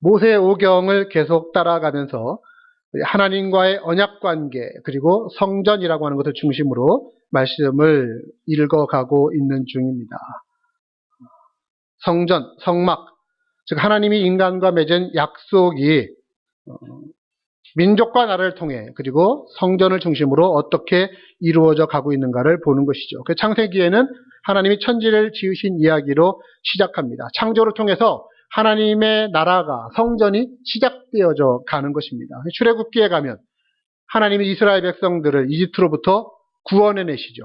모세의 오경을 계속 따라가면서 하나님과의 언약관계 그리고 성전이라고 하는 것을 중심으로 말씀을 읽어가고 있는 중입니다. 성전, 성막, 즉 하나님이 인간과 맺은 약속이 민족과 나라를 통해 그리고 성전을 중심으로 어떻게 이루어져 가고 있는가를 보는 것이죠. 그 창세기에는 하나님이 천지를 지으신 이야기로 시작합니다. 창조를 통해서 하나님의 나라가 성전이 시작되어져 가는 것입니다. 출애굽기에 가면 하나님이 이스라엘 백성들을 이집트로부터 구원해내시죠.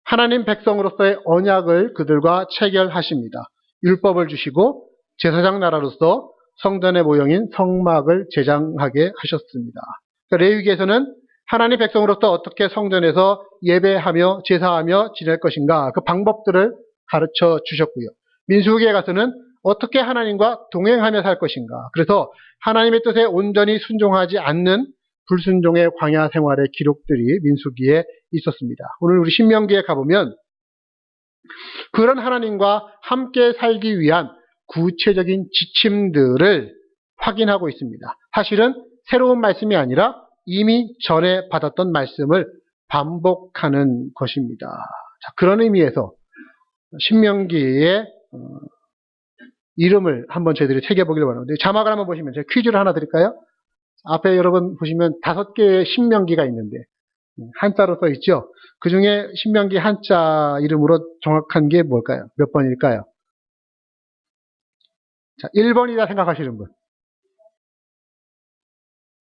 하나님 백성으로서의 언약을 그들과 체결하십니다. 율법을 주시고 제사장 나라로서 성전의 모형인 성막을 제장하게 하셨습니다. 레위기에서는 하나님 백성으로서 어떻게 성전에서 예배하며 제사하며 지낼 것인가 그 방법들을 가르쳐 주셨고요. 민수기에 가서는 어떻게 하나님과 동행하며 살 것인가. 그래서 하나님의 뜻에 온전히 순종하지 않는 불순종의 광야 생활의 기록들이 민수기에 있었습니다. 오늘 우리 신명기에 가보면 그런 하나님과 함께 살기 위한 구체적인 지침들을 확인하고 있습니다. 사실은 새로운 말씀이 아니라 이미 전에 받았던 말씀을 반복하는 것입니다. 자, 그런 의미에서 신명기의 이름을 한번 저희들이 새겨보기를 원하는데 자막을 한번 보시면 제가 퀴즈를 하나 드릴까요? 앞에 여러분 보시면 5개의 신명기가 있는데 한자로 써 있죠. 그 중에 신명기 한자 이름으로 정확한 게 뭘까요? 몇 번일까요? 자, 1번이다 생각하시는 분.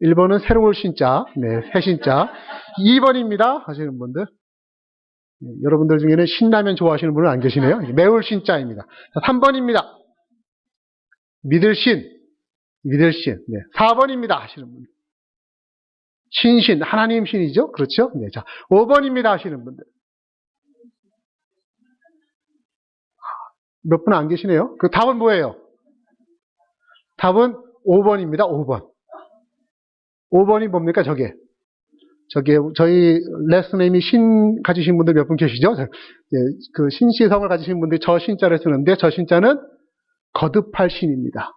1번은 새로울 신자, 네, 새 신자. 2번입니다 하시는 분들. 네, 여러분들 중에는 신라면 좋아하시는 분은 안 계시네요. 매울 신자입니다. 자, 3번입니다. 믿을 신. 네, 4번입니다 하시는 분들. 신신, 하나님 신이죠? 그렇죠? 네, 자, 5번입니다 하시는 분들. 몇 분 안 계시네요. 그 답은 뭐예요? 답은 5번입니다. 5번. 5번이 뭡니까? 저게 저희 레스네임이 신 가지신 분들 몇 분 계시죠? 그 신시성을 가지신 분들이 저 신자를 쓰는데 저 신자는 거듭할 신입니다.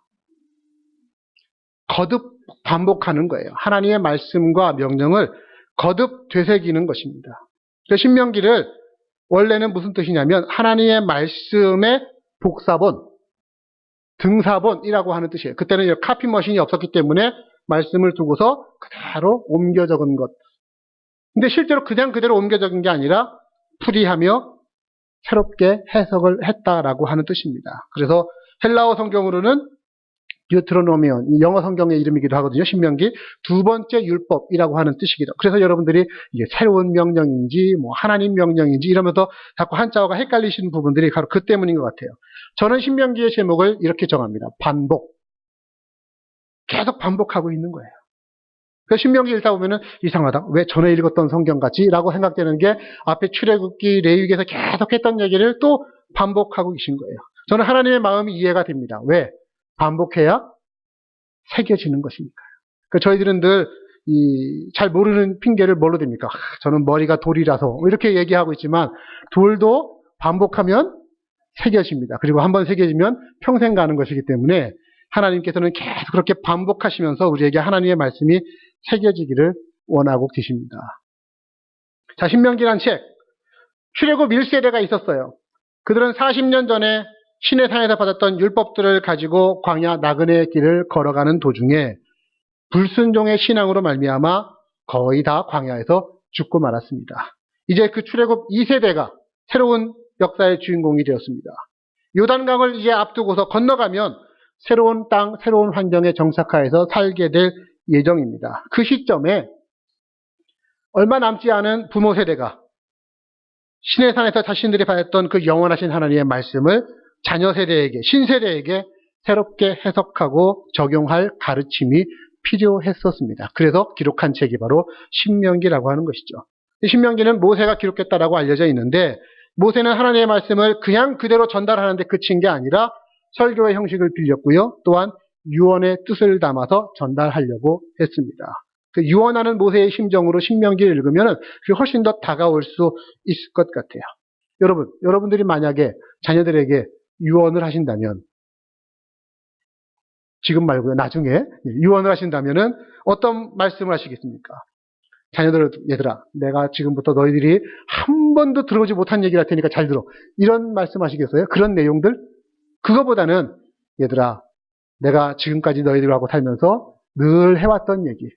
거듭 반복하는 거예요. 하나님의 말씀과 명령을 거듭 되새기는 것입니다. 신명기를 원래는 무슨 뜻이냐면 하나님의 말씀의 복사본, 등사본이라고 하는 뜻이에요. 그때는 카피 머신이 없었기 때문에 말씀을 두고서 그대로 옮겨 적은 것. 근데 실제로 그냥 그대로 옮겨 적은 게 아니라 풀이하며 새롭게 해석을 했다라고 하는 뜻입니다. 그래서 헬라어 성경으로는 뉴트로노미온, 영어 성경의 이름이기도 하거든요. 신명기 2번째 율법이라고 하는 뜻이기도. 그래서 여러분들이 이게 새로운 명령인지 뭐 하나님 명령인지 이러면서 자꾸 한자어가 헷갈리시는 부분들이 바로 그 때문인 것 같아요. 저는 신명기의 제목을 이렇게 정합니다. 반복. 계속 반복하고 있는 거예요. 그래서 신명기 읽다 보면은 이상하다. 왜 전에 읽었던 성경 같지? 라고 생각되는 게 앞에 출애굽기, 레위기에서 계속 했던 얘기를 또 반복하고 계신 거예요. 저는 하나님의 마음이 이해가 됩니다. 왜? 반복해야 새겨지는 것이니까요. 그러니까 저희들은 늘 잘 모르는 핑계를 뭘로 댑니까? 저는 머리가 돌이라서 이렇게 얘기하고 있지만 돌도 반복하면 새겨집니다. 그리고 한번 새겨지면 평생 가는 것이기 때문에 하나님께서는 계속 그렇게 반복하시면서 우리에게 하나님의 말씀이 새겨지기를 원하고 계십니다. 자, 신명기란 책. 출애굽 1세대가 있었어요. 그들은 40년 전에 시내산에서 받았던 율법들을 가지고 광야 나그네의 길을 걸어가는 도중에 불순종의 신앙으로 말미암아 거의 다 광야에서 죽고 말았습니다. 이제 그 출애굽 2세대가 새로운 역사의 주인공이 되었습니다. 요단강을 이제 앞두고서 건너가면 새로운 땅, 새로운 환경에 정착하여서 살게 될 예정입니다. 그 시점에 얼마 남지 않은 부모 세대가 시내산에서 자신들이 받았던 그 영원하신 하나님의 말씀을 자녀 세대에게, 신세대에게 새롭게 해석하고 적용할 가르침이 필요했었습니다. 그래서 기록한 책이 바로 신명기라고 하는 것이죠. 신명기는 모세가 기록했다라고 알려져 있는데 모세는 하나님의 말씀을 그냥 그대로 전달하는데 그친 게 아니라 설교의 형식을 빌렸고요. 또한 유언의 뜻을 담아서 전달하려고 했습니다. 그 유언하는 모세의 심정으로 신명기를 읽으면 그게 훨씬 더 다가올 수 있을 것 같아요. 여러분들이 만약에 자녀들에게 유언을 하신다면 지금 말고요. 나중에 유언을 하신다면은 어떤 말씀을 하시겠습니까? 자녀들, 얘들아, 내가 지금부터 너희들이 한 번도 들어보지 못한 얘기를 할 테니까 잘 들어. 이런 말씀 하시겠어요? 그런 내용들? 그거보다는 얘들아, 내가 지금까지 너희들하고 살면서 늘 해왔던 얘기,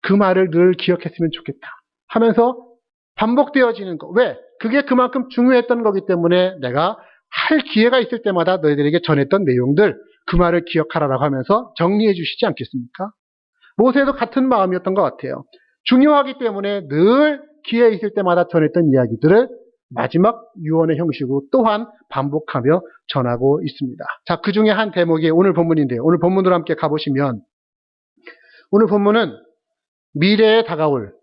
그 말을 늘 기억했으면 좋겠다 하면서 반복되어지는 거. 왜? 그게 그만큼 중요했던 거기 때문에 내가 할 기회가 있을 때마다 너희들에게 전했던 내용들, 그 말을 기억하라라고 하면서 정리해 주시지 않겠습니까? 모세도 같은 마음이었던 것 같아요. 중요하기 때문에 늘 기회 있을 때마다 전했던 이야기들을 마지막 유언의 형식으로 또한 반복하며 전하고 있습니다. 자, 그 중에 한 대목이 오늘 본문인데요. 오늘 본문으로 함께 가보시면 오늘 본문은 미래에 다가올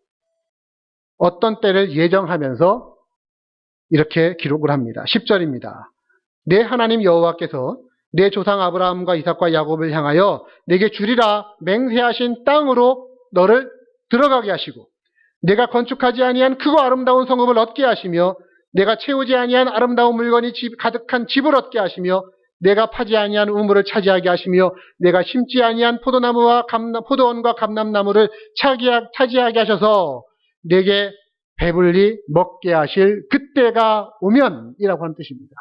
어떤 때를 예정하면서 이렇게 기록을 합니다. 10절입니다. 내 하나님 여호와께서 내 조상 아브라함과 이삭과 야곱을 향하여 내게 주리라 맹세하신 땅으로 너를 들어가게 하시고 내가 건축하지 아니한 크고 아름다운 성읍을 얻게 하시며 내가 채우지 아니한 아름다운 물건이 가득한 집을 얻게 하시며 내가 파지 아니한 우물을 차지하게 하시며 내가 심지 아니한 포도원과 감람나무를 차지하게 하셔서 내게 배불리 먹게 하실 그때가 오면 이라고 하는 뜻입니다.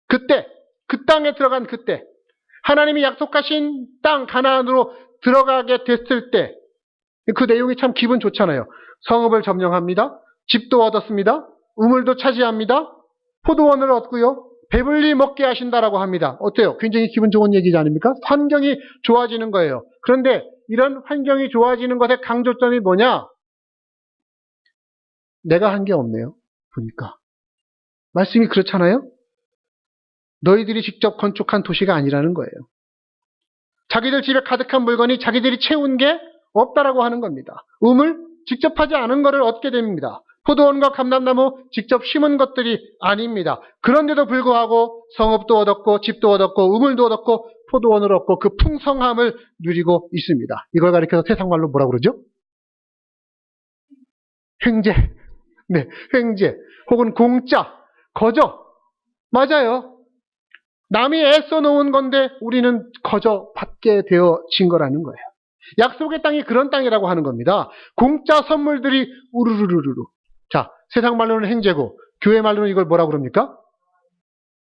그때, 그 땅에 들어간 그때, 하나님이 약속하신 땅 가나안으로 들어가게 됐을 때, 그 내용이 참 기분 좋잖아요. 성읍을 점령합니다. 집도 얻었습니다. 우물도 차지합니다. 포도원을 얻고요. 배불리 먹게 하신다라고 합니다. 어때요? 굉장히 기분 좋은 얘기지 아닙니까? 환경이 좋아지는 거예요. 그런데 이런 환경이 좋아지는 것의 강조점이 뭐냐? 내가 한 게 없네요. 보니까. 말씀이 그렇잖아요? 너희들이 직접 건축한 도시가 아니라는 거예요. 자기들 집에 가득한 물건이 자기들이 채운 게 없다라고 하는 겁니다. 우물 직접 하지 않은 것을 얻게 됩니다. 포도원과 감람나무 직접 심은 것들이 아닙니다. 그런데도 불구하고 성읍도 얻었고 집도 얻었고 우물도 얻었고 포도원을 얻고 그 풍성함을 누리고 있습니다. 이걸 가리켜서 세상말로 뭐라고 그러죠? 횡재. 네, 횡재. 혹은 공짜, 거저. 맞아요. 남이 애써 놓은 건데 우리는 거저 받게 되어진 거라는 거예요. 약속의 땅이 그런 땅이라고 하는 겁니다. 공짜 선물들이 우르르르르. 자, 세상 말로는 행제고 교회 말로는 이걸 뭐라고 그럽니까?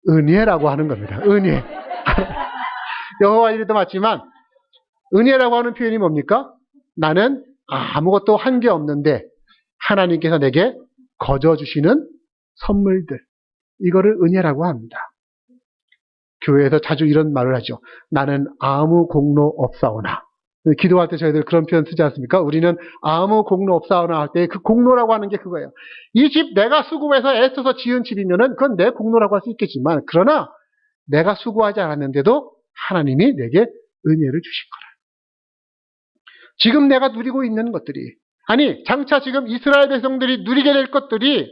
은혜라고 하는 겁니다. 은혜. 여호와 이름도 맞지만 은혜라고 하는 표현이 뭡니까? 나는 아무것도 한 게 없는데 하나님께서 내게 거저 주시는 선물들. 이거를 은혜라고 합니다. 교회에서 자주 이런 말을 하죠. 나는 아무 공로 없사오나. 기도할 때 저희들 그런 표현 쓰지 않습니까? 우리는 아무 공로 없사오나 할 때 그 공로라고 하는 게 그거예요. 이 집 내가 수고해서 애써서 지은 집이면은 그건 내 공로라고 할 수 있겠지만 그러나 내가 수고하지 않았는데도 하나님이 내게 은혜를 주신 거라. 지금 내가 누리고 있는 것들이 아니 장차 지금 이스라엘 백성들이 누리게 될 것들이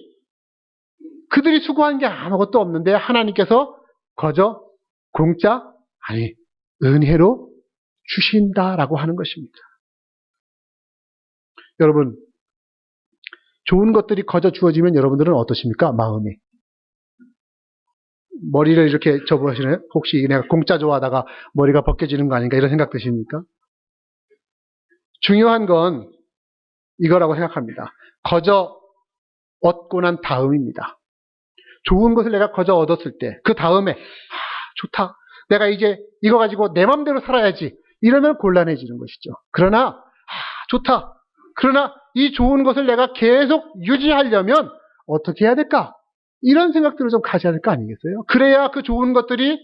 그들이 수고한 게 아무것도 없는데 하나님께서 거저 공짜 아니 은혜로 주신다라고 하는 것입니다. 여러분 좋은 것들이 거저 주어지면 여러분들은 어떠십니까? 마음이 머리를 이렇게 접으시나요? 혹시 내가 공짜 좋아하다가 머리가 벗겨지는 거 아닌가 이런 생각 드십니까? 중요한 건 이거라고 생각합니다. 거저 얻고 난 다음입니다. 좋은 것을 내가 거저 얻었을 때 그 다음에 좋다. 내가 이제 이거 가지고 내 맘대로 살아야지. 이러면 곤란해지는 것이죠. 그러나 좋다. 그러나 이 좋은 것을 내가 계속 유지하려면 어떻게 해야 될까? 이런 생각들을 좀 가져야 될 거 아니겠어요? 그래야 그 좋은 것들이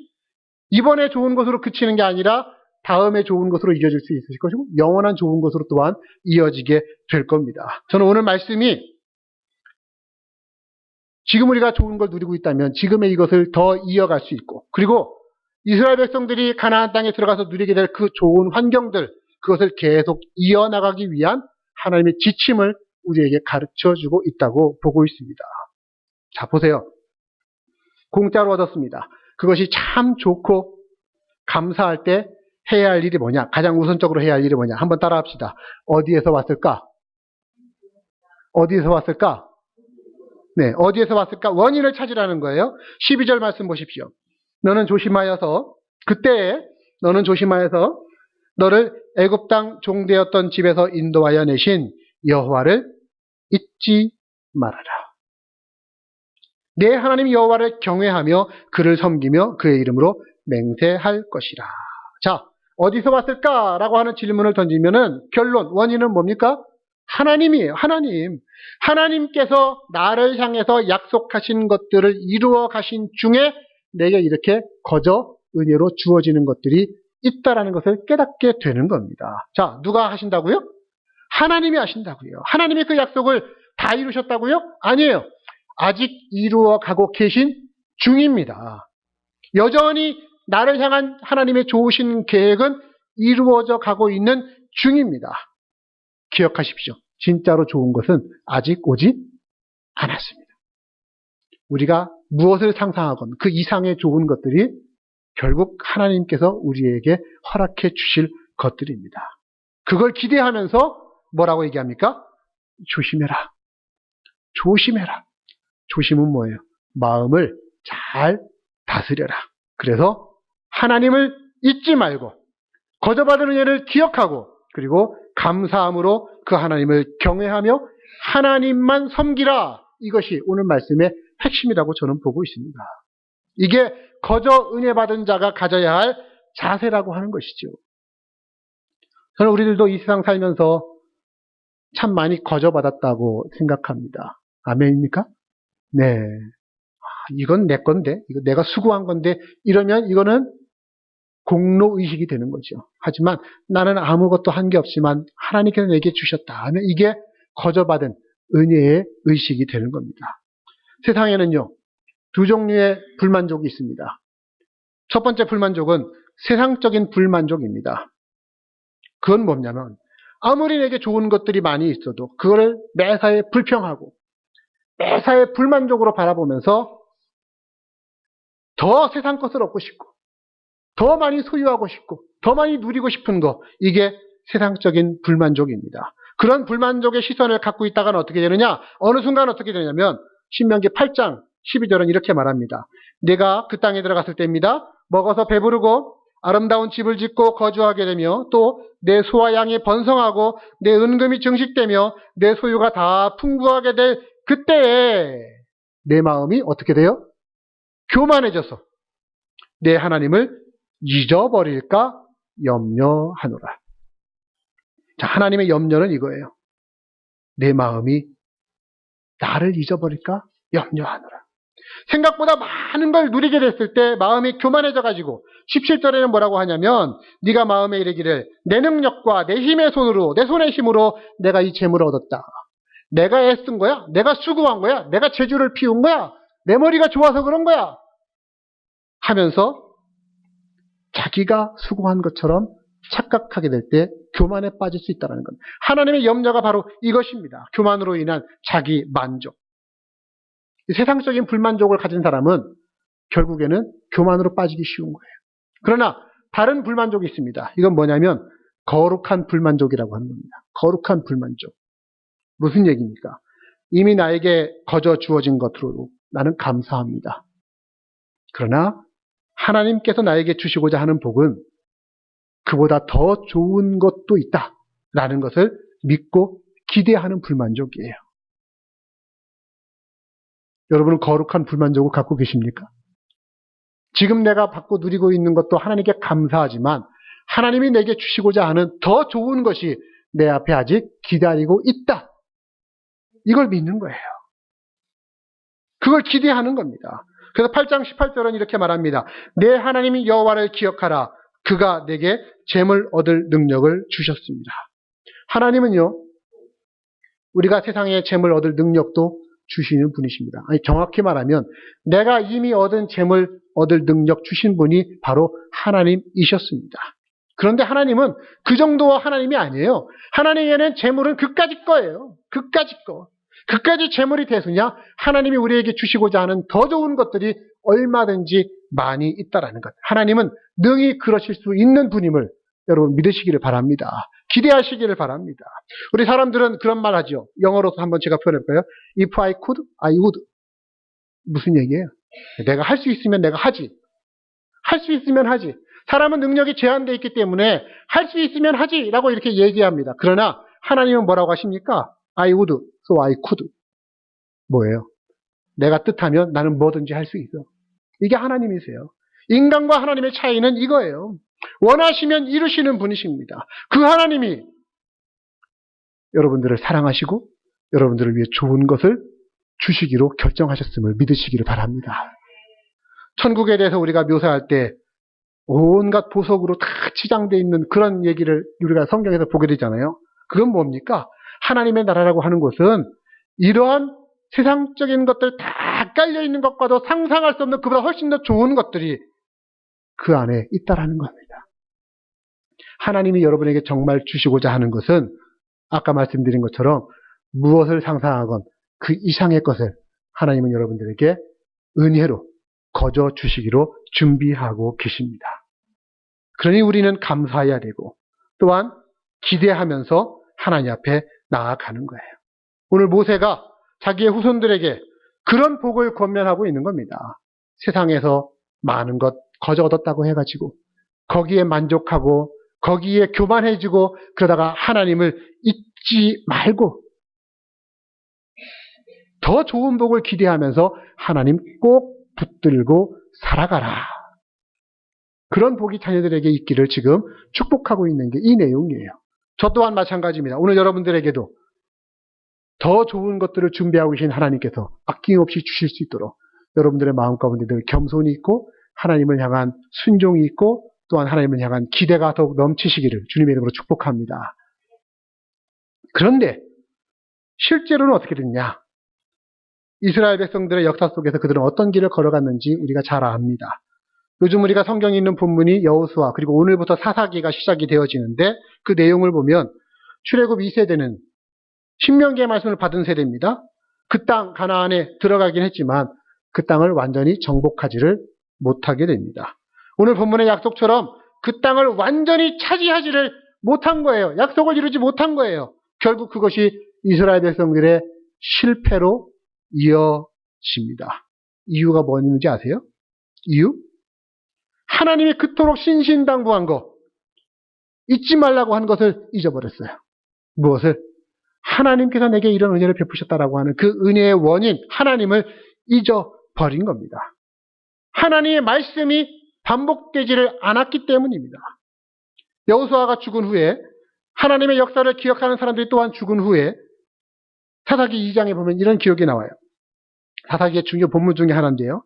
이번에 좋은 것으로 그치는 게 아니라 다음에 좋은 것으로 이어질 수 있을 것이고 영원한 좋은 것으로 또한 이어지게 될 겁니다. 저는 오늘 말씀이 지금 우리가 좋은 걸 누리고 있다면 지금의 이것을 더 이어갈 수 있고 그리고 이스라엘 백성들이 가나안 땅에 들어가서 누리게 될 그 좋은 환경들 그것을 계속 이어나가기 위한 하나님의 지침을 우리에게 가르쳐주고 있다고 보고 있습니다. 자 보세요. 공짜로 얻었습니다. 그것이 참 좋고 감사할 때 해야 할 일이 뭐냐? 가장 우선적으로 해야 할 일이 뭐냐? 한번 따라합시다. 어디에서 왔을까? 어디에서 왔을까? 네, 어디에서 왔을까? 원인을 찾으라는 거예요. 12절 말씀 보십시오. 너는 조심하여서 그때에 너는 조심하여서 너를 애굽 땅 종되었던 집에서 인도하여 내신 여호와를 잊지 말아라. 내 하나님 여호와를 경외하며 그를 섬기며 그의 이름으로 맹세할 것이라. 자, 어디서 왔을까라고 하는 질문을 던지면은 결론, 원인은 뭡니까? 하나님이에요. 하나님. 하나님께서 나를 향해서 약속하신 것들을 이루어 가신 중에 내게 이렇게 거저 은혜로 주어지는 것들이 있다라는 것을 깨닫게 되는 겁니다. 자, 누가 하신다고요? 하나님이 하신다고요. 하나님이 그 약속을 다 이루셨다고요? 아니에요. 아직 이루어 가고 계신 중입니다. 여전히 나를 향한 하나님의 좋으신 계획은 이루어져 가고 있는 중입니다. 기억하십시오. 진짜로 좋은 것은 아직 오지 않았습니다. 우리가 무엇을 상상하건 그 이상의 좋은 것들이 결국 하나님께서 우리에게 허락해 주실 것들입니다. 그걸 기대하면서 뭐라고 얘기합니까? 조심해라. 조심해라. 조심은 뭐예요? 마음을 잘 다스려라. 그래서 하나님을 잊지 말고 거저받은 은혜를 기억하고 그리고 감사함으로 그 하나님을 경외하며 하나님만 섬기라. 이것이 오늘 말씀의 핵심이라고 저는 보고 있습니다. 이게 거저 은혜 받은 자가 가져야 할 자세라고 하는 것이죠. 저는 우리들도 이 세상 살면서 참 많이 거저 받았다고 생각합니다. 아멘입니까? 네. 이건 내 건데, 이거 내가 수고한 건데, 이러면 이거는 공로의식이 되는 거죠. 하지만 나는 아무것도 한 게 없지만 하나님께서 내게 주셨다 하면 이게 거저받은 은혜의 의식이 되는 겁니다. 세상에는요, 두 종류의 불만족이 있습니다. 첫 번째 불만족은 세상적인 불만족입니다. 그건 뭐냐면 아무리 내게 좋은 것들이 많이 있어도 그거를 매사에 불평하고 매사에 불만족으로 바라보면서 더 세상 것을 얻고 싶고 더 많이 소유하고 싶고 더 많이 누리고 싶은 거, 이게 세상적인 불만족입니다. 그런 불만족의 시선을 갖고 있다가는 어떻게 되느냐? 어느 순간 어떻게 되냐면 신명기 8장 12절은 이렇게 말합니다. 내가 그 땅에 들어갔을 때입니다. 먹어서 배부르고 아름다운 집을 짓고 거주하게 되며 또 내 소와 양이 번성하고 내 은금이 증식되며 내 소유가 다 풍부하게 될 그때에 내 마음이 어떻게 돼요? 교만해져서 내 하나님을 잊어버릴까 염려하노라. 자, 하나님의 염려는 이거예요. 내 마음이 나를 잊어버릴까 염려하노라. 생각보다 많은 걸 누리게 됐을 때 마음이 교만해져가지고 17절에는 뭐라고 하냐면 네가 마음에 이르기를 내 능력과 내 힘의 손으로 내 손의 힘으로 내가 이 재물을 얻었다. 내가 애쓴 거야? 내가 수고한 거야? 내가 재주를 피운 거야? 내 머리가 좋아서 그런 거야? 하면서 자기가 수고한 것처럼 착각하게 될 때 교만에 빠질 수 있다는 것. 하나님의 염려가 바로 이것입니다. 교만으로 인한 자기 만족. 세상적인 불만족을 가진 사람은 결국에는 교만으로 빠지기 쉬운 거예요. 그러나 다른 불만족이 있습니다. 이건 뭐냐면 거룩한 불만족이라고 하는 겁니다. 거룩한 불만족. 무슨 얘기입니까? 이미 나에게 거저 주어진 것으로 나는 감사합니다. 그러나 하나님께서 나에게 주시고자 하는 복은 그보다 더 좋은 것도 있다라는 것을 믿고 기대하는 불만족이에요. 여러분은 거룩한 불만족을 갖고 계십니까? 지금 내가 받고 누리고 있는 것도 하나님께 감사하지만 하나님이 내게 주시고자 하는 더 좋은 것이 내 앞에 아직 기다리고 있다. 이걸 믿는 거예요. 그걸 기대하는 겁니다. 그래서 8장 18절은 이렇게 말합니다. 내 하나님 여호와를 기억하라. 그가 내게 재물 얻을 능력을 주셨습니다. 하나님은요, 우리가 세상에 재물 얻을 능력도 주시는 분이십니다. 아니, 정확히 말하면 내가 이미 얻은 재물 얻을 능력 주신 분이 바로 하나님이셨습니다. 그런데 하나님은 그 정도와 하나님이 아니에요. 하나님에는 재물은 그까짓 거예요. 그까짓 거. 그까지 재물이 대수냐? 하나님이 우리에게 주시고자 하는 더 좋은 것들이 얼마든지 많이 있다라는 것. 하나님은 능히 그러실 수 있는 분임을 여러분 믿으시기를 바랍니다. 기대하시기를 바랍니다. 우리 사람들은 그런 말 하죠. 영어로서 한번 제가 표현해볼까요? If I could, I would. 무슨 얘기예요? 내가 할 수 있으면 내가 하지. 할 수 있으면 하지. 사람은 능력이 제한되어 있기 때문에 할 수 있으면 하지라고 이렇게 얘기합니다. 그러나 하나님은 뭐라고 하십니까? I would, so I could. 뭐예요? 내가 뜻하면 나는 뭐든지 할 수 있어. 이게 하나님이세요. 인간과 하나님의 차이는 이거예요. 원하시면 이루시는 분이십니다. 그 하나님이 여러분들을 사랑하시고 여러분들을 위해 좋은 것을 주시기로 결정하셨음을 믿으시기를 바랍니다. 천국에 대해서 우리가 묘사할 때 온갖 보석으로 다 치장되어 있는 그런 얘기를 우리가 성경에서 보게 되잖아요. 그건 뭡니까? 하나님의 나라라고 하는 것은 이러한 세상적인 것들 다 깔려있는 것과도 상상할 수 없는 그보다 훨씬 더 좋은 것들이 그 안에 있다라는 겁니다. 하나님이 여러분에게 정말 주시고자 하는 것은 아까 말씀드린 것처럼 무엇을 상상하건 그 이상의 것을 하나님은 여러분들에게 은혜로 거저 주시기로 준비하고 계십니다. 그러니 우리는 감사해야 되고 또한 기대하면서 하나님 앞에 나아가는 거예요. 오늘 모세가 자기의 후손들에게 그런 복을 권면하고 있는 겁니다. 세상에서 많은 것 거저 얻었다고 해가지고 거기에 만족하고 거기에 교만해지고 그러다가 하나님을 잊지 말고 더 좋은 복을 기대하면서 하나님 꼭 붙들고 살아가라. 그런 복이 자녀들에게 있기를 지금 축복하고 있는 게 이 내용이에요. 저 또한 마찬가지입니다. 오늘 여러분들에게도 더 좋은 것들을 준비하고 계신 하나님께서 아낌없이 주실 수 있도록 여러분들의 마음 가운데 늘 겸손이 있고 하나님을 향한 순종이 있고 또한 하나님을 향한 기대가 더욱 넘치시기를 주님의 이름으로 축복합니다. 그런데 실제로는 어떻게 됐냐? 이스라엘 백성들의 역사 속에서 그들은 어떤 길을 걸어갔는지 우리가 잘 압니다. 요즘 우리가 성경에 있는 본문이 여호수아 그리고 오늘부터 사사기가 시작이 되어지는데 그 내용을 보면 출애굽 2세대는 신명기의 말씀을 받은 세대입니다. 그 땅 가나안에 들어가긴 했지만 그 땅을 완전히 정복하지를 못하게 됩니다. 오늘 본문의 약속처럼 그 땅을 완전히 차지하지를 못한 거예요. 약속을 이루지 못한 거예요. 결국 그것이 이스라엘 백성들의 실패로 이어집니다. 이유가 뭐였는지 아세요? 이유? 하나님이 그토록 신신당부한 거, 잊지 말라고 한 것을 잊어버렸어요. 무엇을? 하나님께서 내게 이런 은혜를 베푸셨다라고 하는 그 은혜의 원인, 하나님을 잊어버린 겁니다. 하나님의 말씀이 반복되지를 않았기 때문입니다. 여호수아가 죽은 후에 하나님의 역사를 기억하는 사람들이 또한 죽은 후에 사사기 2장에 보면 이런 기록이 나와요. 사사기의 중요 본문 중에 하나인데요.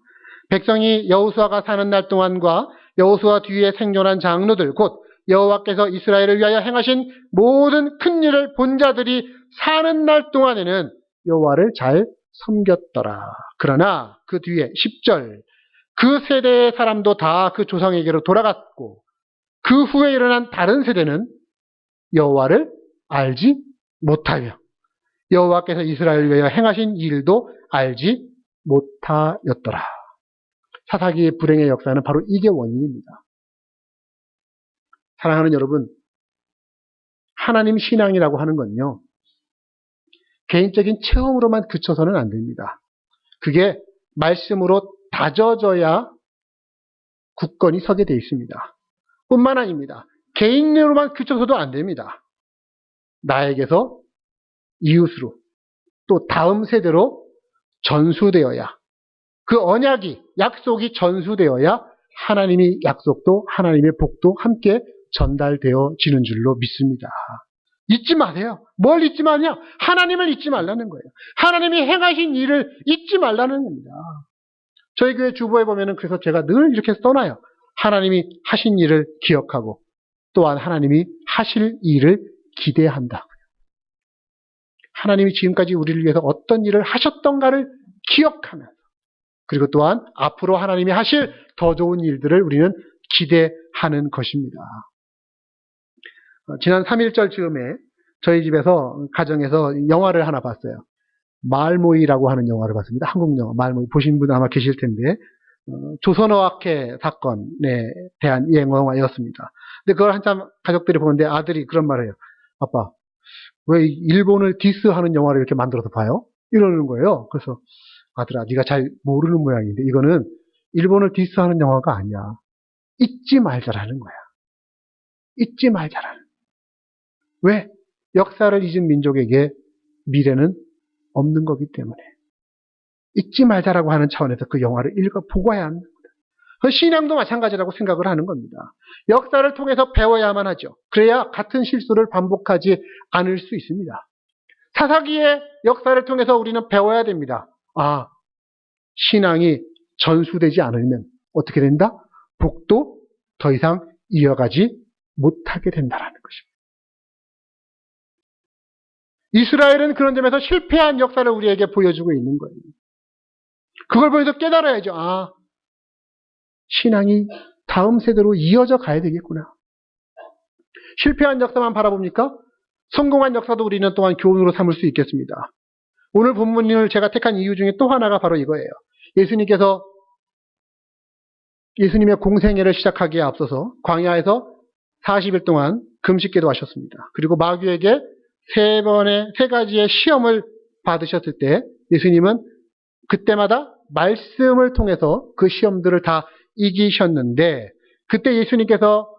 백성이 여호수아가 사는 날 동안과 여호수아 뒤에 생존한 장로들 곧 여호와께서 이스라엘을 위하여 행하신 모든 큰 일을 본 자들이 사는 날 동안에는 여호와를 잘 섬겼더라. 그러나 그 뒤에 10절 그 세대의 사람도 다 그 조상에게로 돌아갔고 그 후에 일어난 다른 세대는 여호와를 알지 못하며 여호와께서 이스라엘을 위하여 행하신 일도 알지 못하였더라. 사사기의 불행의 역사는 바로 이게 원인입니다. 사랑하는 여러분, 하나님 신앙이라고 하는 건요, 개인적인 체험으로만 그쳐서는 안 됩니다. 그게 말씀으로 다져져야 굳건히 서게 돼 있습니다. 뿐만 아닙니다. 개인으로만 그쳐서도 안 됩니다. 나에게서 이웃으로 또 다음 세대로 전수되어야 그 언약이 약속이 전수되어야 하나님의 약속도 하나님의 복도 함께 전달되어지는 줄로 믿습니다. 잊지 마세요. 뭘 잊지 마냐? 하나님을 잊지 말라는 거예요. 하나님이 행하신 일을 잊지 말라는 겁니다. 저희 교회 주보에 보면은 그래서 제가 늘 이렇게 써놔요. 하나님이 하신 일을 기억하고 또한 하나님이 하실 일을 기대한다고요. 하나님이 지금까지 우리를 위해서 어떤 일을 하셨던가를 기억하면서 그리고 또한 앞으로 하나님이 하실 더 좋은 일들을 우리는 기대하는 것입니다. 지난 3.1절 즈음에 저희 집에서 가정에서 영화를 하나 봤어요. 말모이라고 하는 영화를 봤습니다. 한국 영화 말모이 보신 분 아마 계실 텐데 조선어학회 사건에 대한 영화였습니다. 근데 그걸 한참 가족들이 보는데 아들이 그런 말을 해요. 아빠, 왜 일본을 디스하는 영화를 이렇게 만들어서 봐요? 이러는 거예요. 그래서 아들아, 네가 잘 모르는 모양인데 이거는 일본을 디스하는 영화가 아니야. 잊지 말자라는 거야. 잊지 말자라는. 왜? 역사를 잊은 민족에게 미래는 없는 거기 때문에. 잊지 말자라고 하는 차원에서 그 영화를 보고 해야 합니다. 그 신앙도 마찬가지라고 생각을 하는 겁니다. 역사를 통해서 배워야만 하죠. 그래야 같은 실수를 반복하지 않을 수 있습니다. 사사기의 역사를 통해서 우리는 배워야 됩니다. 아, 신앙이 전수되지 않으면 어떻게 된다? 복도 더 이상 이어가지 못하게 된다라는 것입니다. 이스라엘은 그런 점에서 실패한 역사를 우리에게 보여주고 있는 거예요. 그걸 보면서 깨달아야죠. 아, 신앙이 다음 세대로 이어져 가야 되겠구나. 실패한 역사만 바라봅니까? 성공한 역사도 우리는 또한 교훈으로 삼을 수 있겠습니다. 오늘 본문을 제가 택한 이유 중에 또 하나가 바로 이거예요. 예수님께서 예수님의 공생애를 시작하기에 앞서서 광야에서 40일 동안 금식기도 하셨습니다. 그리고 마귀에게 세 가지의 시험을 받으셨을 때 예수님은 그때마다 말씀을 통해서 그 시험들을 다 이기셨는데, 그때 예수님께서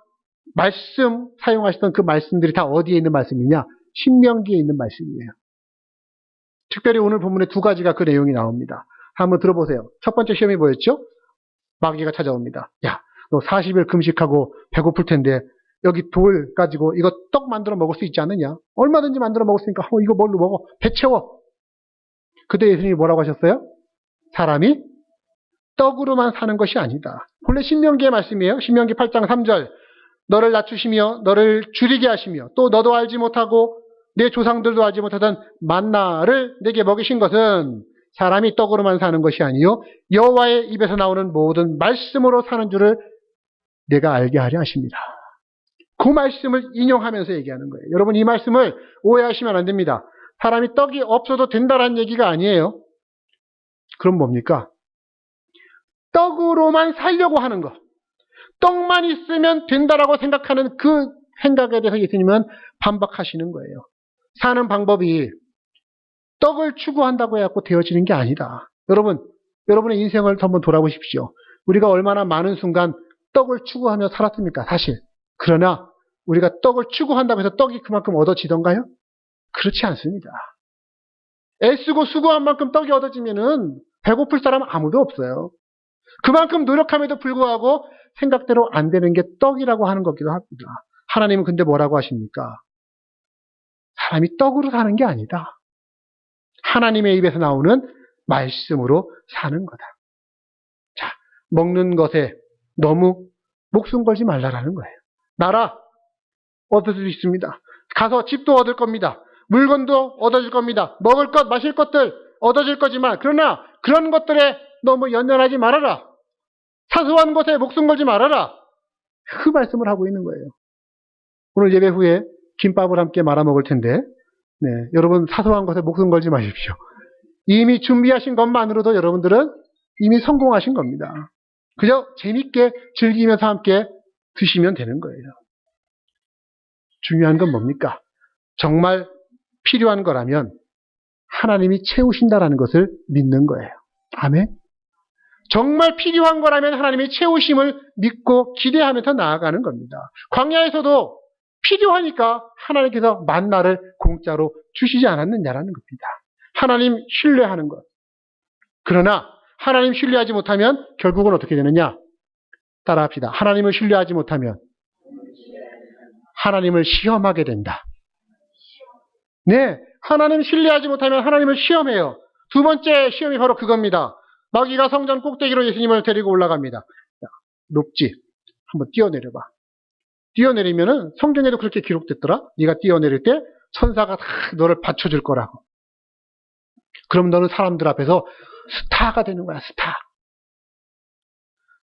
사용하셨던 그 말씀들이 다 어디에 있는 말씀이냐? 신명기에 있는 말씀이에요. 특별히 오늘 본문에 두 가지가 그 내용이 나옵니다. 한번 들어보세요. 첫 번째 시험이 뭐였죠? 마귀가 찾아옵니다. 야, 너 40일 금식하고 배고플 텐데 여기 돌 가지고 이거 떡 만들어 먹을 수 있지 않느냐? 얼마든지 만들어 먹을 수 있으니까 이거 뭘로 먹어? 배 채워. 그때 예수님이 뭐라고 하셨어요? 사람이 떡으로만 사는 것이 아니다. 본래 신명기의 말씀이에요. 신명기 8장 3절. 너를 낮추시며 너를 줄이게 하시며 또 너도 알지 못하고 내 조상들도 알지 못하던 만나를 내게 먹이신 것은 사람이 떡으로만 사는 것이 아니요 여호와의 입에서 나오는 모든 말씀으로 사는 줄을 내가 알게 하려 하십니다. 그 말씀을 인용하면서 얘기하는 거예요. 여러분, 이 말씀을 오해하시면 안 됩니다. 사람이 떡이 없어도 된다라는 얘기가 아니에요. 그럼 뭡니까? 떡으로만 살려고 하는 것. 떡만 있으면 된다라고 생각하는 그 생각에 대해서 예수님은 반박하시는 거예요. 사는 방법이 떡을 추구한다고 해갖고 되어지는 게 아니다. 여러분의 인생을 한번 돌아보십시오. 우리가 얼마나 많은 순간 떡을 추구하며 살았습니까? 사실. 그러나 우리가 떡을 추구한다고 해서 떡이 그만큼 얻어지던가요? 그렇지 않습니다. 애쓰고 수고한 만큼 떡이 얻어지면은 배고플 사람 아무도 없어요. 그만큼 노력함에도 불구하고 생각대로 안 되는 게 떡이라고 하는 거기도 합니다. 하나님은 근데 뭐라고 하십니까? 사람이 떡으로 사는 게 아니다. 하나님의 입에서 나오는 말씀으로 사는 거다. 자, 먹는 것에 너무 목숨 걸지 말라라는 거예요. 나라 얻을 수 있습니다. 가서 집도 얻을 겁니다. 물건도 얻어질 겁니다. 먹을 것, 마실 것들 얻어질 거지만 그러나 그런 것들에 너무 연연하지 말아라. 사소한 것에 목숨 걸지 말아라. 그 말씀을 하고 있는 거예요. 오늘 예배 후에 김밥을 함께 말아 먹을 텐데 여러분 사소한 것에 목숨 걸지 마십시오. 이미 준비하신 것만으로도 여러분들은 이미 성공하신 겁니다. 그저 재밌게 즐기면서 함께 드시면 되는 거예요. 중요한 건 뭡니까? 정말 필요한 거라면 하나님이 채우신다라는 것을 믿는 거예요. 아멘. 정말 필요한 거라면 하나님의 채우심을 믿고 기대하면서 나아가는 겁니다. 광야에서도 필요하니까 하나님께서 만나를 공짜로 주시지 않았느냐라는 겁니다. 하나님 신뢰하는 것. 그러나 하나님 신뢰하지 못하면 결국은 어떻게 되느냐? 따라합시다. 하나님을 신뢰하지 못하면 하나님을 시험하게 된다. 네, 하나님 신뢰하지 못하면 하나님을 시험해요. 두 번째 시험이 바로 그겁니다. 마귀가 성전 꼭대기로 예수님을 데리고 올라갑니다. 자, 높지? 한번 뛰어내려봐. 뛰어내리면은 성경에도 그렇게 기록됐더라. 네가 뛰어내릴 때 천사가 다 너를 받쳐줄 거라고. 그럼 너는 사람들 앞에서 스타가 되는 거야, 스타.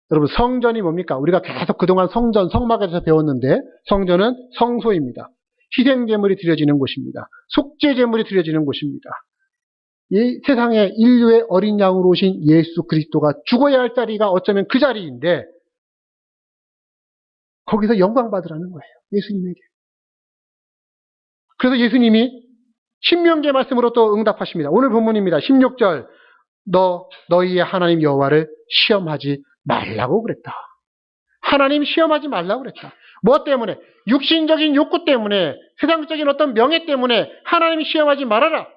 여러분, 성전이 뭡니까? 우리가 계속 그동안 성전, 성막에 대해서 배웠는데 성전은 성소입니다. 희생제물이 드려지는 곳입니다. 속죄제물이 드려지는 곳입니다. 이 세상에 인류의 어린 양으로 오신 예수 그리스도가 죽어야 할 자리가 어쩌면 그 자리인데 거기서 영광 받으라는 거예요. 예수님에게. 그래서 예수님이 신명기의 말씀으로 또 응답하십니다. 오늘 본문입니다. 16절. 너희의 하나님 여호와를 시험하지 말라고 그랬다. 하나님 시험하지 말라고 그랬다. 뭐 때문에? 육신적인 욕구 때문에, 세상적인 어떤 명예 때문에 하나님이 시험하지 말아라.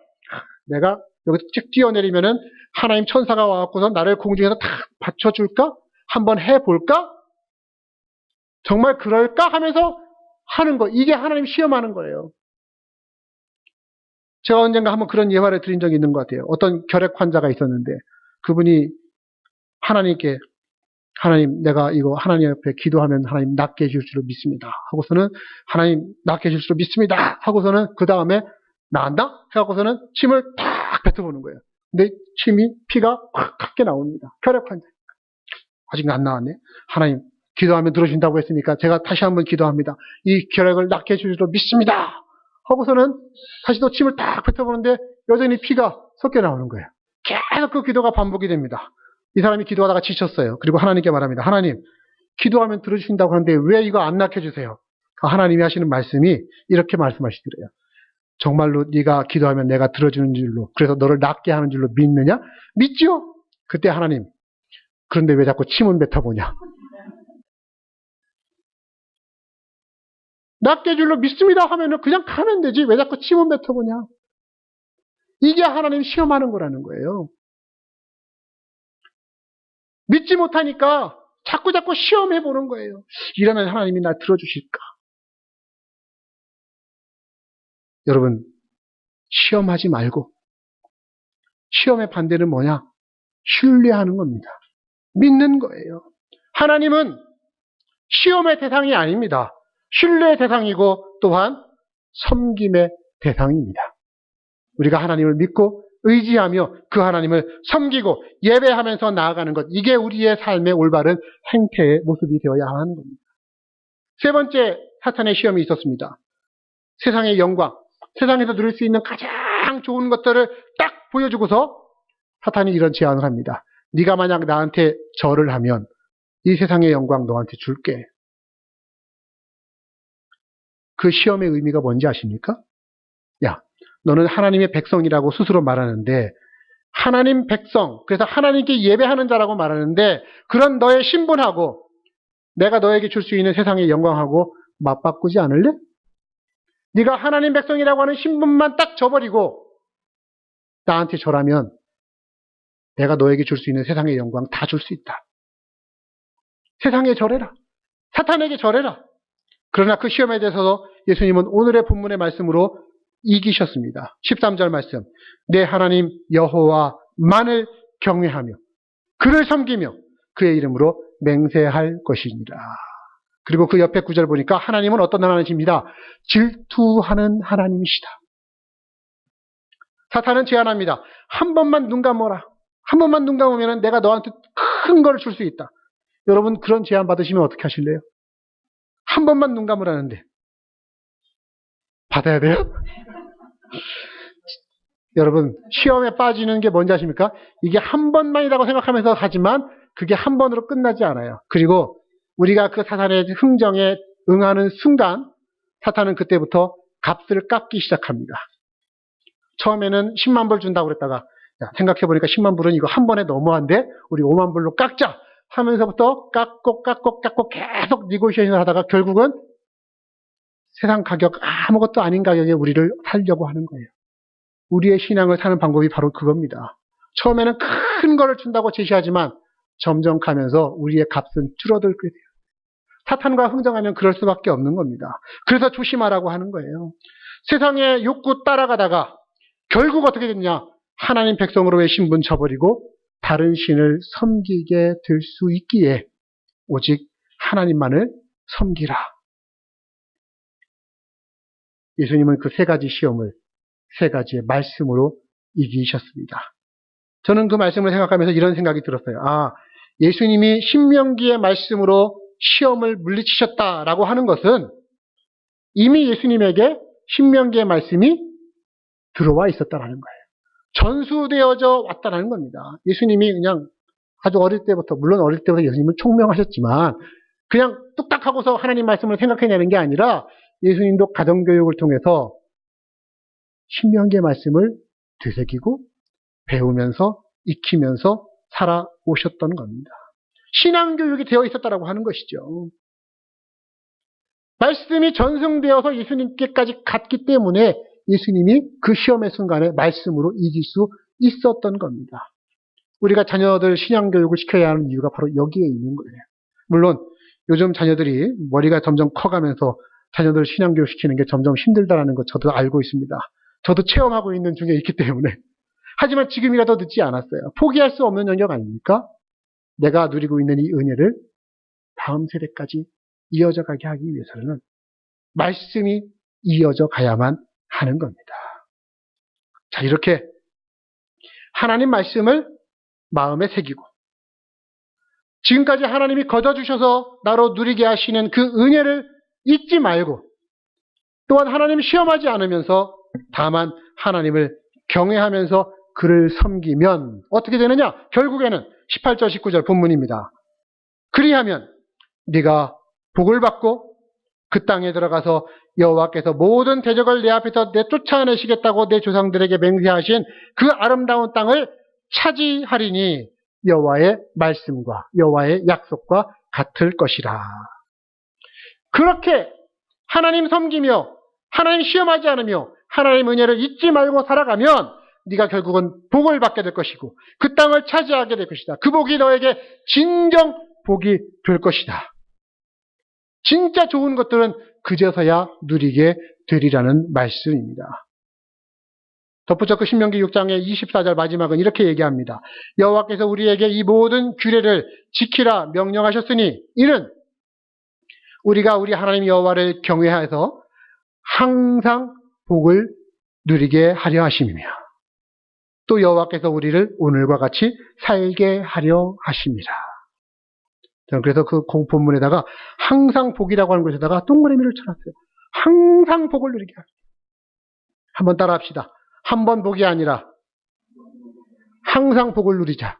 내가 여기서 쭉 뛰어내리면은 하나님 천사가 와갖고서 나를 공중에서 탁 받쳐줄까? 한번 해볼까? 정말 그럴까? 하면서 하는 거. 이게 하나님 시험하는 거예요. 제가 언젠가 한번 그런 예화를 드린 적이 있는 것 같아요. 어떤 결핵 환자가 있었는데 그분이 하나님께 하나님, 내가 이거 하나님 옆에 기도하면 하나님 낫게 해줄 줄로 믿습니다. 하고서는 하나님 낫게 해줄 줄로 믿습니다. 하고서는 그 다음에 나았나? 해갖고서는 침을 탁 뱉어보는 거예요. 근데 피가 확 크게 나옵니다. 결핵 환자. 아직 안 나왔네. 하나님, 기도하면 들어주신다고 했으니까 제가 다시 한번 기도합니다. 이 결핵을 낫게 해줄 줄로 믿습니다. 하고서는 다시 또 침을 탁 뱉어보는데 여전히 피가 섞여 나오는 거예요. 계속 그 기도가 반복이 됩니다. 이 사람이 기도하다가 지쳤어요. 그리고 하나님께 말합니다. 하나님, 기도하면 들어주신다고 하는데 왜 이거 안 낫게 해주세요? 하나님이 하시는 말씀이 이렇게 말씀하시더래요. 정말로 네가 기도하면 내가 들어주는 줄로, 그래서 너를 낫게 하는 줄로 믿느냐? 믿지요? 그때 하나님, 그런데 왜 자꾸 침은 뱉어보냐? 낫게 해줄 줄로 믿습니다 하면은 그냥 가면 되지. 왜 자꾸 침은 뱉어보냐? 이게 하나님 시험하는 거라는 거예요. 믿지 못하니까 자꾸 시험해 보는 거예요. 이러면 하나님이 날 들어주실까? 여러분, 시험하지 말고 시험의 반대는 뭐냐? 신뢰하는 겁니다. 믿는 거예요. 하나님은 시험의 대상이 아닙니다. 신뢰의 대상이고 또한 섬김의 대상입니다. 우리가 하나님을 믿고 의지하며 그 하나님을 섬기고 예배하면서 나아가는 것, 이게 우리의 삶의 올바른 행태의 모습이 되어야 하는 겁니다. 세 번째 사탄의 시험이 있었습니다. 세상의 영광, 세상에서 누릴 수 있는 가장 좋은 것들을 딱 보여주고서 사탄이 이런 제안을 합니다. 네가 만약 나한테 절을 하면 이 세상의 영광 너한테 줄게. 그 시험의 의미가 뭔지 아십니까? 야, 너는 하나님의 백성이라고 스스로 말하는데 하나님 백성, 그래서 하나님께 예배하는 자라고 말하는데 그런 너의 신분하고 내가 너에게 줄 수 있는 세상의 영광하고 맞바꾸지 않을래? 네가 하나님 백성이라고 하는 신분만 딱 줘버리고 나한테 절하면 내가 너에게 줄 수 있는 세상의 영광 다 줄 수 있다. 세상에 절해라. 사탄에게 절해라. 그러나 그 시험에 대해서도 예수님은 오늘의 본문의 말씀으로 이기셨습니다. 13절 말씀. 내 하나님 여호와만을 경외하며 그를 섬기며 그의 이름으로 맹세할 것이니라. 그리고 그 옆에 구절 보니까 하나님은 어떤 하나님이십니다. 질투하는 하나님이시다. 사탄은 제안합니다. 한 번만 눈 감아라. 한 번만 눈 감으면 내가 너한테 큰 거를 줄 수 있다. 여러분 그런 제안 받으시면 어떻게 하실래요? 한 번만 눈 감으라는데 받아야 돼요? 여러분 시험에 빠지는 게 뭔지 아십니까? 이게 한 번만이라고 생각하면서 하지만 그게 한 번으로 끝나지 않아요. 그리고 우리가 그 사탄의 흥정에 응하는 순간 사탄은 그때부터 값을 깎기 시작합니다. 처음에는 10만 불 준다고 그랬다가 생각해보니까 10만 불은 이거 한 번에 너무한데 우리 5만 불로 깎자 하면서부터 깎고 계속 니고시에이션을 하다가 결국은 세상 가격 아무것도 아닌 가격에 우리를 살려고 하는 거예요. 우리의 신앙을 사는 방법이 바로 그겁니다. 처음에는 큰 거를 준다고 제시하지만 점점 가면서 우리의 값은 줄어들게 돼요. 사탄과 흥정하면 그럴 수밖에 없는 겁니다. 그래서 조심하라고 하는 거예요. 세상의 욕구 따라가다가 결국 어떻게 됐냐? 하나님 백성으로의 신분 저버리고 다른 신을 섬기게 될 수 있기에 오직 하나님만을 섬기라. 예수님은 그 세 가지 시험을 세 가지의 말씀으로 이기셨습니다. 저는 그 말씀을 생각하면서 이런 생각이 들었어요. 예수님이 신명기의 말씀으로 시험을 물리치셨다라고 하는 것은 이미 예수님에게 신명기의 말씀이 들어와 있었다라는 거예요. 전수되어져 왔다라는 겁니다. 예수님이 그냥 아주 어릴 때부터, 물론 어릴 때부터 예수님은 총명하셨지만 그냥 뚝딱 하고서 하나님 말씀을 생각해내는 게 아니라 예수님도 가정교육을 통해서 신명기의 말씀을 되새기고 배우면서 익히면서 살아오셨던 겁니다. 신앙교육이 되어 있었다라고 하는 것이죠. 말씀이 전승되어서 예수님께까지 갔기 때문에 예수님이 그 시험의 순간에 말씀으로 이길 수 있었던 겁니다. 우리가 자녀들 신앙교육을 시켜야 하는 이유가 바로 여기에 있는 거예요. 물론 요즘 자녀들이 머리가 점점 커가면서 자녀들 신앙교육 시키는 게 점점 힘들다는 것 저도 알고 있습니다. 저도 체험하고 있는 중에 있기 때문에. 하지만 지금이라도 늦지 않았어요. 포기할 수 없는 영역 아닙니까? 내가 누리고 있는 이 은혜를 다음 세대까지 이어져 가게 하기 위해서는 말씀이 이어져 가야만 하는 겁니다. 자, 이렇게 하나님 말씀을 마음에 새기고 지금까지 하나님이 거둬주셔서 나로 누리게 하시는 그 은혜를 잊지 말고 또한 하나님 시험하지 않으면서 다만 하나님을 경외하면서 그를 섬기면 어떻게 되느냐? 결국에는 18절 19절 본문입니다. 그리하면 네가 복을 받고 그 땅에 들어가서 여호와께서 모든 대적을 내 앞에서 내쫓아내시겠다고 내 조상들에게 맹세하신 그 아름다운 땅을 차지하리니 여호와의 말씀과 여호와의 약속과 같을 것이라. 그렇게 하나님 섬기며 하나님 시험하지 않으며 하나님 은혜를 잊지 말고 살아가면 네가 결국은 복을 받게 될 것이고 그 땅을 차지하게 될 것이다. 그 복이 너에게 진정 복이 될 것이다. 진짜 좋은 것들은 그제서야 누리게 되리라는 말씀입니다. 덧붙여 그 신명기 6장의 24절 마지막은 이렇게 얘기합니다. 여호와께서 우리에게 이 모든 규례를 지키라 명령하셨으니 이는 우리가 우리 하나님 여호와를 경외해서 항상 복을 누리게 하려 하심이며 또 여호와께서 우리를 오늘과 같이 살게 하려 하심이라. 저는 그래서 그 본문에다가 항상 복이라고 하는 것에다가 동그라미를 쳐놨어요. 항상 복을 누리게 하라. 한번 따라 합시다. 한 번 복이 아니라 항상 복을 누리자.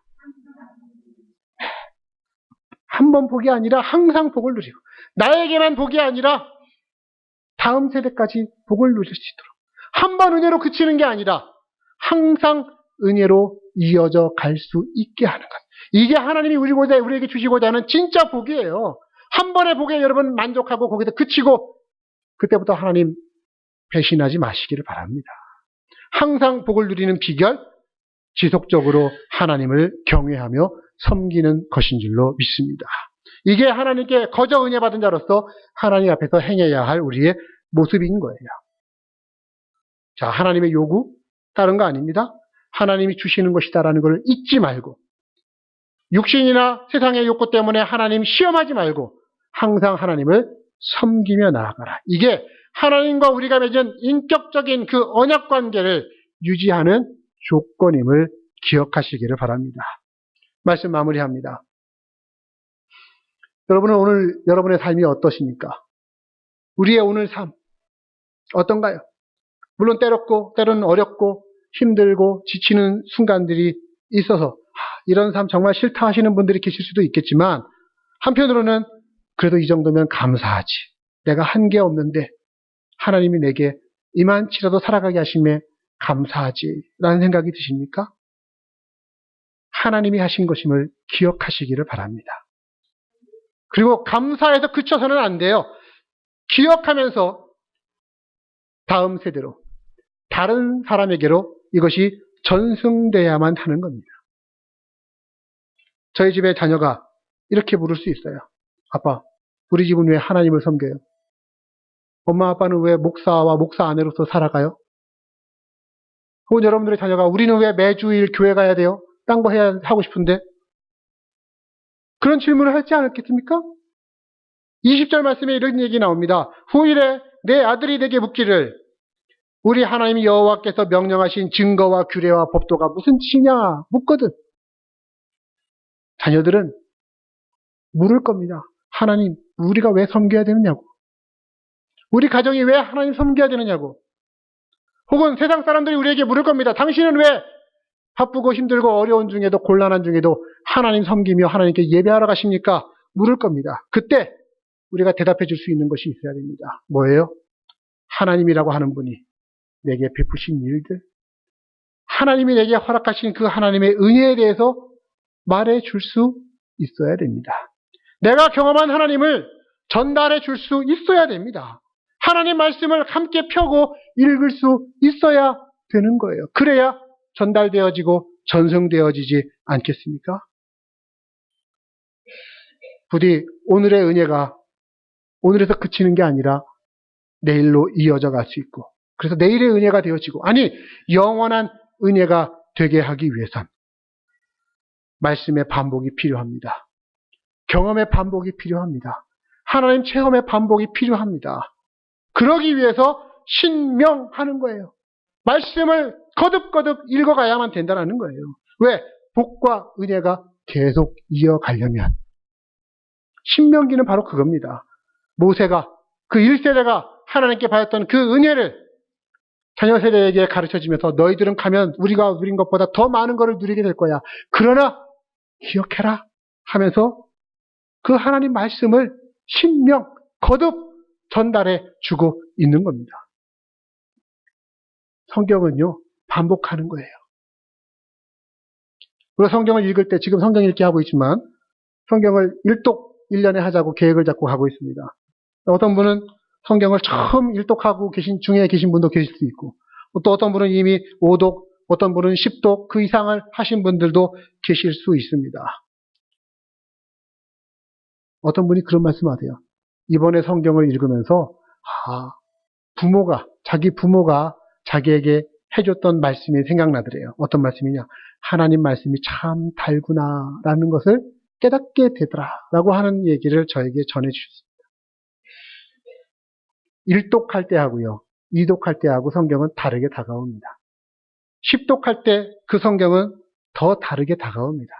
한 번 복이 아니라 항상 복을 누리고 나에게만 복이 아니라 다음 세대까지 복을 누릴 수 있도록 한 번 은혜로 그치는 게 아니라 항상 은혜로 이어져 갈 수 있게 하는 것. 이게 하나님이 우리에게 주시고자 하는 진짜 복이에요. 한 번의 복에 여러분 만족하고 거기서 그치고 그때부터 하나님 배신하지 마시기를 바랍니다. 항상 복을 누리는 비결, 지속적으로 하나님을 경외하며 섬기는 것인 줄로 믿습니다. 이게 하나님께 거저 은혜 받은 자로서 하나님 앞에서 행해야 할 우리의 모습인 거예요. 자, 하나님의 요구, 다른 거 아닙니다. 하나님이 주시는 것이다라는 걸 잊지 말고 육신이나 세상의 욕구 때문에 하나님 시험하지 말고 항상 하나님을 섬기며 나아가라. 이게 하나님과 우리가 맺은 인격적인 그 언약 관계를 유지하는 조건임을 기억하시기를 바랍니다. 말씀 마무리합니다. 여러분은 오늘 여러분의 삶이 어떠십니까? 우리의 오늘 삶 어떤가요? 물론 때로는 어렵고 힘들고 지치는 순간들이 있어서 이런 삶 정말 싫다 하시는 분들이 계실 수도 있겠지만 한편으로는 그래도 이 정도면 감사하지. 내가 한 게 없는데 하나님이 내게 이만치라도 살아가게 하심에 감사하지 라는 생각이 드십니까? 하나님이 하신 것임을 기억하시기를 바랍니다. 그리고 감사해서 그쳐서는 안 돼요. 기억하면서 다음 세대로 다른 사람에게로 이것이 전승돼야만 하는 겁니다. 저희 집에 자녀가 이렇게 물을 수 있어요. 아빠, 우리 집은 왜 하나님을 섬겨요? 엄마 아빠는 왜 목사와 목사 아내로서 살아가요? 혹은 여러분들의 자녀가 우리는 왜 매주일 교회 가야 돼요? 딴 거 하고 싶은데? 그런 질문을 하지 않았겠습니까? 20절 말씀에 이런 얘기 나옵니다. 후일에 내 아들이 내게 묻기를 우리 하나님 여호와께서 명령하신 증거와 규례와 법도가 무슨 뜻이냐 묻거든. 자녀들은 물을 겁니다. 하나님, 우리가 왜 섬겨야 되느냐고. 우리 가정이 왜 하나님 섬겨야 되느냐고. 혹은 세상 사람들이 우리에게 물을 겁니다. 당신은 왜 바쁘고 힘들고 어려운 중에도 곤란한 중에도 하나님 섬기며 하나님께 예배하러 가십니까? 물을 겁니다. 그때 우리가 대답해 줄 수 있는 것이 있어야 됩니다. 뭐예요? 하나님이라고 하는 분이 내게 베푸신 일들, 하나님이 내게 허락하신 그 하나님의 은혜에 대해서 말해 줄 수 있어야 됩니다. 내가 경험한 하나님을 전달해 줄 수 있어야 됩니다. 하나님 말씀을 함께 펴고 읽을 수 있어야 되는 거예요. 그래야 전달되어지고 전승되어지지 않겠습니까? 부디 오늘의 은혜가 오늘에서 그치는 게 아니라 내일로 이어져 갈 수 있고, 그래서 내일의 은혜가 되어지고, 아니 영원한 은혜가 되게 하기 위해선 말씀의 반복이 필요합니다. 경험의 반복이 필요합니다. 하나님 체험의 반복이 필요합니다. 그러기 위해서 신명하는 거예요. 말씀을 거듭거듭 읽어가야만 된다는 거예요. 왜? 복과 은혜가 계속 이어가려면. 신명기는 바로 그겁니다. 모세가 그 1세대가 하나님께 받았던 그 은혜를 자녀 세대에게 가르쳐주면서 너희들은 가면 우리가 누린 것보다 더 많은 것을 누리게 될 거야. 그러나 기억해라 하면서 그 하나님 말씀을 신명, 거듭 전달해 주고 있는 겁니다. 성경은요, 반복하는 거예요. 우리가 성경을 읽을 때 지금 성경 읽기 하고 있지만 성경을 1독 1년에 하자고 계획을 잡고 하고 있습니다. 어떤 분은 성경을 처음 일독하고 중에 계신 분도 계실 수 있고, 또 어떤 분은 이미 5독, 어떤 분은 10독 그 이상을 하신 분들도 계실 수 있습니다. 어떤 분이 그런 말씀하세요. 이번에 성경을 읽으면서 자기 부모가 자기에게 해줬던 말씀이 생각나더래요. 어떤 말씀이냐? 하나님 말씀이 참 달구나라는 것을 깨닫게 되더라라고 하는 얘기를 저에게 전해주셨습니다. 1독할 때 하고요, 2독할 때 하고 성경은 다르게 다가옵니다. 10독할 때 그 성경은 더 다르게 다가옵니다.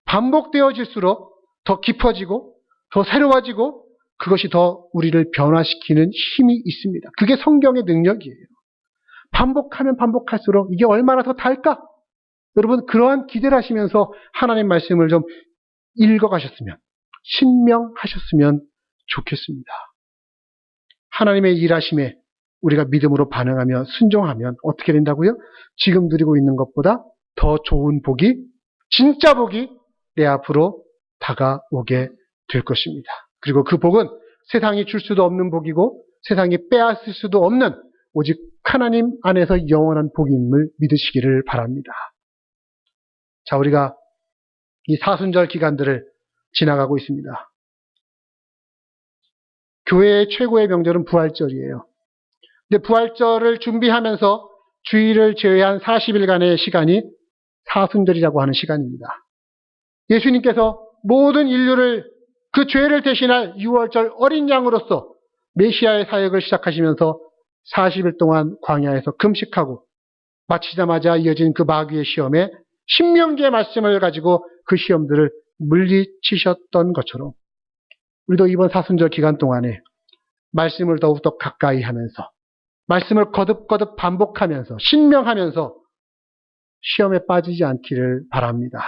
반복되어질수록 더 깊어지고 더 새로워지고 그것이 더 우리를 변화시키는 힘이 있습니다. 그게 성경의 능력이에요. 반복하면 반복할수록 이게 얼마나 더 달까? 여러분 그러한 기대를 하시면서 하나님 말씀을 좀 읽어가셨으면, 신명하셨으면 좋겠습니다. 하나님의 일하심에 우리가 믿음으로 반응하며 순종하면 어떻게 된다고요? 지금 누리고 있는 것보다 더 좋은 복이, 진짜 복이 내 앞으로 다가오게 될 것입니다. 그리고 그 복은 세상이 줄 수도 없는 복이고 세상이 빼앗을 수도 없는 오직 하나님 안에서 영원한 복임을 믿으시기를 바랍니다. 자, 우리가 이 사순절 기간들을 지나가고 있습니다. 교회의 최고의 명절은 부활절이에요. 근데 부활절을 준비하면서 주일을 제외한 40일간의 시간이 사순절이라고 하는 시간입니다. 예수님께서 모든 인류를 그 죄를 대신할 6월절 어린 양으로서 메시아의 사역을 시작하시면서 40일 동안 광야에서 금식하고 마치자마자 이어진 그 마귀의 시험에 신명기의 말씀을 가지고 그 시험들을 물리치셨던 것처럼 우리도 이번 사순절 기간 동안에 말씀을 더욱더 가까이 하면서 말씀을 거듭거듭 반복하면서 신명하면서 시험에 빠지지 않기를 바랍니다.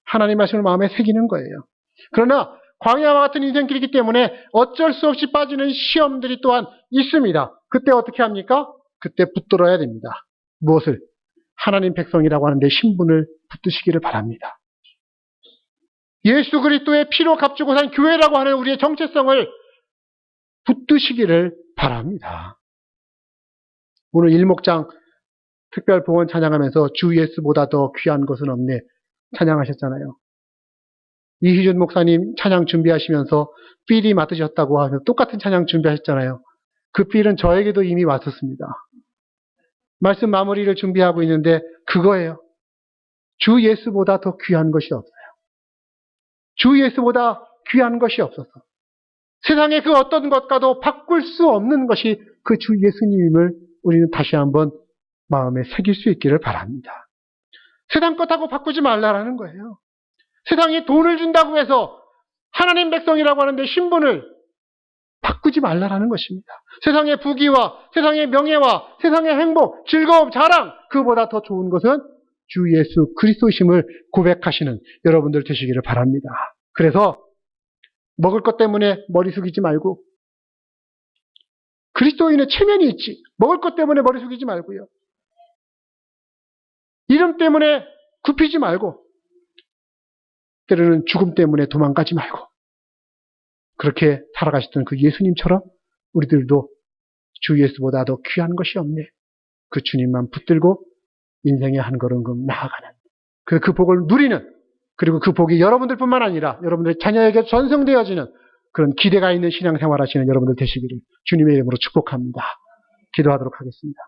하나님 말씀을 마음에 새기는 거예요. 그러나 광야와 같은 인생길이기 때문에 어쩔 수 없이 빠지는 시험들이 또한 있습니다. 그때 어떻게 합니까? 그때 붙들어야 됩니다. 무엇을? 하나님 백성이라고 하는데 신분을 붙드시기를 바랍니다. 예수 그리스도의 피로 값주고 산 교회라고 하는 우리의 정체성을 붙드시기를 바랍니다. 오늘 일목장 특별 봉헌 찬양하면서 주 예수보다 더 귀한 것은 없네 찬양하셨잖아요. 이희준 목사님 찬양 준비하시면서 필이 맡으셨다고 하면서 똑같은 찬양 준비하셨잖아요. 그 필은 저에게도 이미 왔었습니다. 말씀 마무리를 준비하고 있는데 그거예요. 주 예수보다 더 귀한 것이 없어요. 주 예수보다 귀한 것이 없어서 세상의 그 어떤 것과도 바꿀 수 없는 것이 그 주 예수님을 우리는 다시 한번 마음에 새길 수 있기를 바랍니다. 세상 것하고 바꾸지 말라라는 거예요. 세상이 돈을 준다고 해서 하나님 백성이라고 하는데 신분을 바꾸지 말라라는 것입니다. 세상의 부귀와 세상의 명예와 세상의 행복, 즐거움, 자랑 그보다 더 좋은 것은 주 예수 그리스도심을 고백하시는 여러분들 되시기를 바랍니다. 그래서 먹을 것 때문에 머리 숙이지 말고 그리스도인의 체면이 있지. 먹을 것 때문에 머리 숙이지 말고요. 이름 때문에 굽히지 말고 때로는 죽음 때문에 도망가지 말고 그렇게 살아가셨던 그 예수님처럼 우리들도 주 예수보다 더 귀한 것이 없네. 그 주님만 붙들고 인생의 한 걸음 나아가는 그 복을 누리는, 그리고 그 복이 여러분들뿐만 아니라 여러분들의 자녀에게 전송되어지는 그런 기대가 있는 신앙생활 하시는 여러분들 되시기를 주님의 이름으로 축복합니다. 기도하도록 하겠습니다.